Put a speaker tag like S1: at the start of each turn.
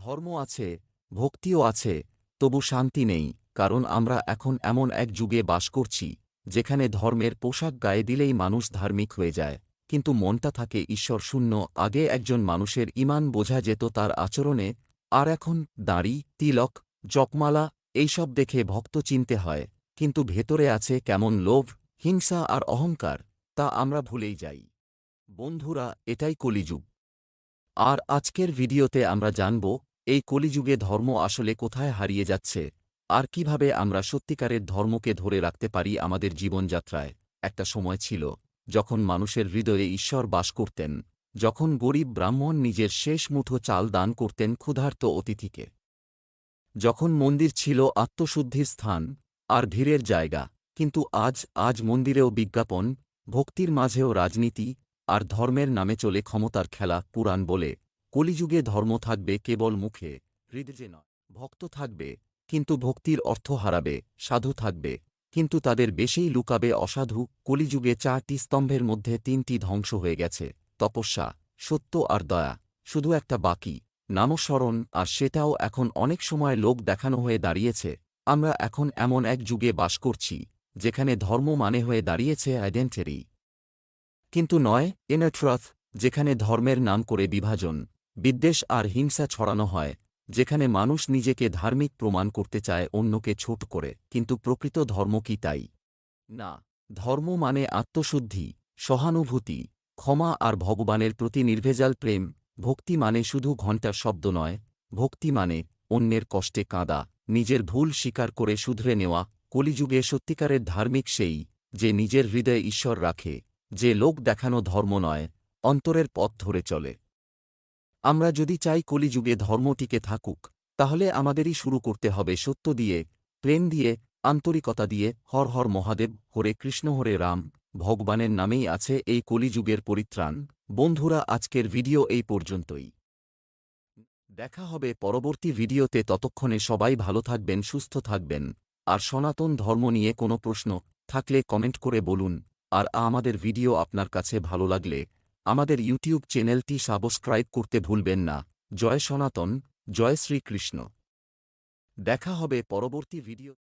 S1: ধর্ম আছে, ভক্তিও আছে, তবু শান্তি নেই, কারণ আমরা এখন এমন এক যুগে বাস করছি যেখানে ধর্মের পোশাক গায়ে দিলেই মানুষ ধার্মিক হয়ে যায়, কিন্তু মনটা থাকে ঈশ্বর শূন্য। আগে একজন মানুষের ঈমান বোঝা যেত তার আচরণে, আর এখন দাড়ি, তিলক, জপমালা এইসব দেখে ভক্ত চিনতে হয়, কিন্তু ভেতরে আছে কেমন লোভ, হিংসা আর অহংকার, তা আমরা ভুলেই যাই। বন্ধুরা, এটাই কলিযুগ। আর আজকের ভিডিওতে আমরা জানব এই কলিযুগে ধর্ম আসলে কোথায় হারিয়ে যাচ্ছে, আর কিভাবে আমরা সত্যিকারের ধর্মকে ধরে রাখতে পারি আমাদের জীবনযাত্রায়। একটা সময় ছিল যখন মানুষের হৃদয়ে ঈশ্বর বাস করতেন, যখন গরিব ব্রাহ্মণ নিজের শেষ মুঠো চাল দান করতেন ক্ষুধার্ত অতিথিকে, যখন মন্দির ছিল আত্মশুদ্ধির স্থান আর ভিড়ের জায়গা। কিন্তু আজ মন্দিরেও বিজ্ঞাপন, ভক্তির মাঝেও রাজনীতি, আর ধর্মের নামে চলে ক্ষমতার খেলা। পুরাণ বলে কলিযুগে ধর্ম থাকবে কেবল মুখে, হৃদয়ে নয়। ভক্ত থাকবে, কিন্তু ভক্তির অর্থ হারাবে। সাধু থাকবে, কিন্তু তাদের বেশেই লুকাবে অসাধু। কলিযুগে 4টি স্তম্ভের মধ্যে 3টি ধ্বংস হয়ে গেছে, তপস্যা, সত্য আর দয়া। শুধু একটা বাকি, নামস্মরণ, আর সেটাও এখন অনেক সময় লোক দেখানো হয়ে দাঁড়িয়েছে। আমরা এখন এমন এক যুগে বাস করছি যেখানে ধর্ম মানে হয়ে দাঁড়িয়েছে আইডেন্টিটি, কিন্তু নয় ইনার ট্রাথ। যেখানে ধর্মের নাম করে বিভাজন, বিদ্বেষ আর হিংসা ছড়ানো হয়, যেখানে মানুষ নিজেকে ধার্মিক প্রমাণ করতে চায় অন্যকে ছোট করে। কিন্তু প্রকৃত ধর্ম কি তাই? না। ধর্ম মানে আত্মশুদ্ধি, সহানুভূতি, ক্ষমা আর ভগবানের প্রতি নির্ভেজাল প্রেম। ভক্তি মানে শুধু ঘণ্টার শব্দ নয়, ভক্তি মানে অন্যের কষ্টে কাঁদা, নিজের ভুল স্বীকার করে শুধরে নেওয়া। কলিযুগে সত্যিকারের ধার্মিক সেই যে নিজের হৃদয়ে ঈশ্বর রাখে, যে লোক দেখানো ধর্ম নয়, অন্তরের পথ ধরে চলে। আমরা যদি চাই কলিযুগে ধর্ম টিকে থাকুক, তাহলে আমাদেরই শুরু করতে হবে সত্য দিয়ে, প্রেম দিয়ে, আন্তরিকতা দিয়ে। হর হর মহাদেব, হরে কৃষ্ণ হরে রাম, ভগবানের নামেই আছে এই কলিযুগের পরিত্রাণ। বন্ধুরা, আজকের ভিডিও এই পর্যন্তই। দেখা হবে পরবর্তী ভিডিওতে। ততক্ষণে সবাই ভালো থাকবেন, সুস্থ থাকবেন। আর সনাতন ধর্ম নিয়ে কোনো প্রশ্ন থাকলে কমেন্ট করে বলুন। আর আমাদের ভিডিও আপনার কাছে ভালো লাগলে আমাদের ইউটিউব চ্যানেলটি সাবস্ক্রাইব করতে ভুলবেন না। জয় সনাতন, জয় শ্রীকৃষ্ণ। দেখা হবে পরবর্তী ভিডিও।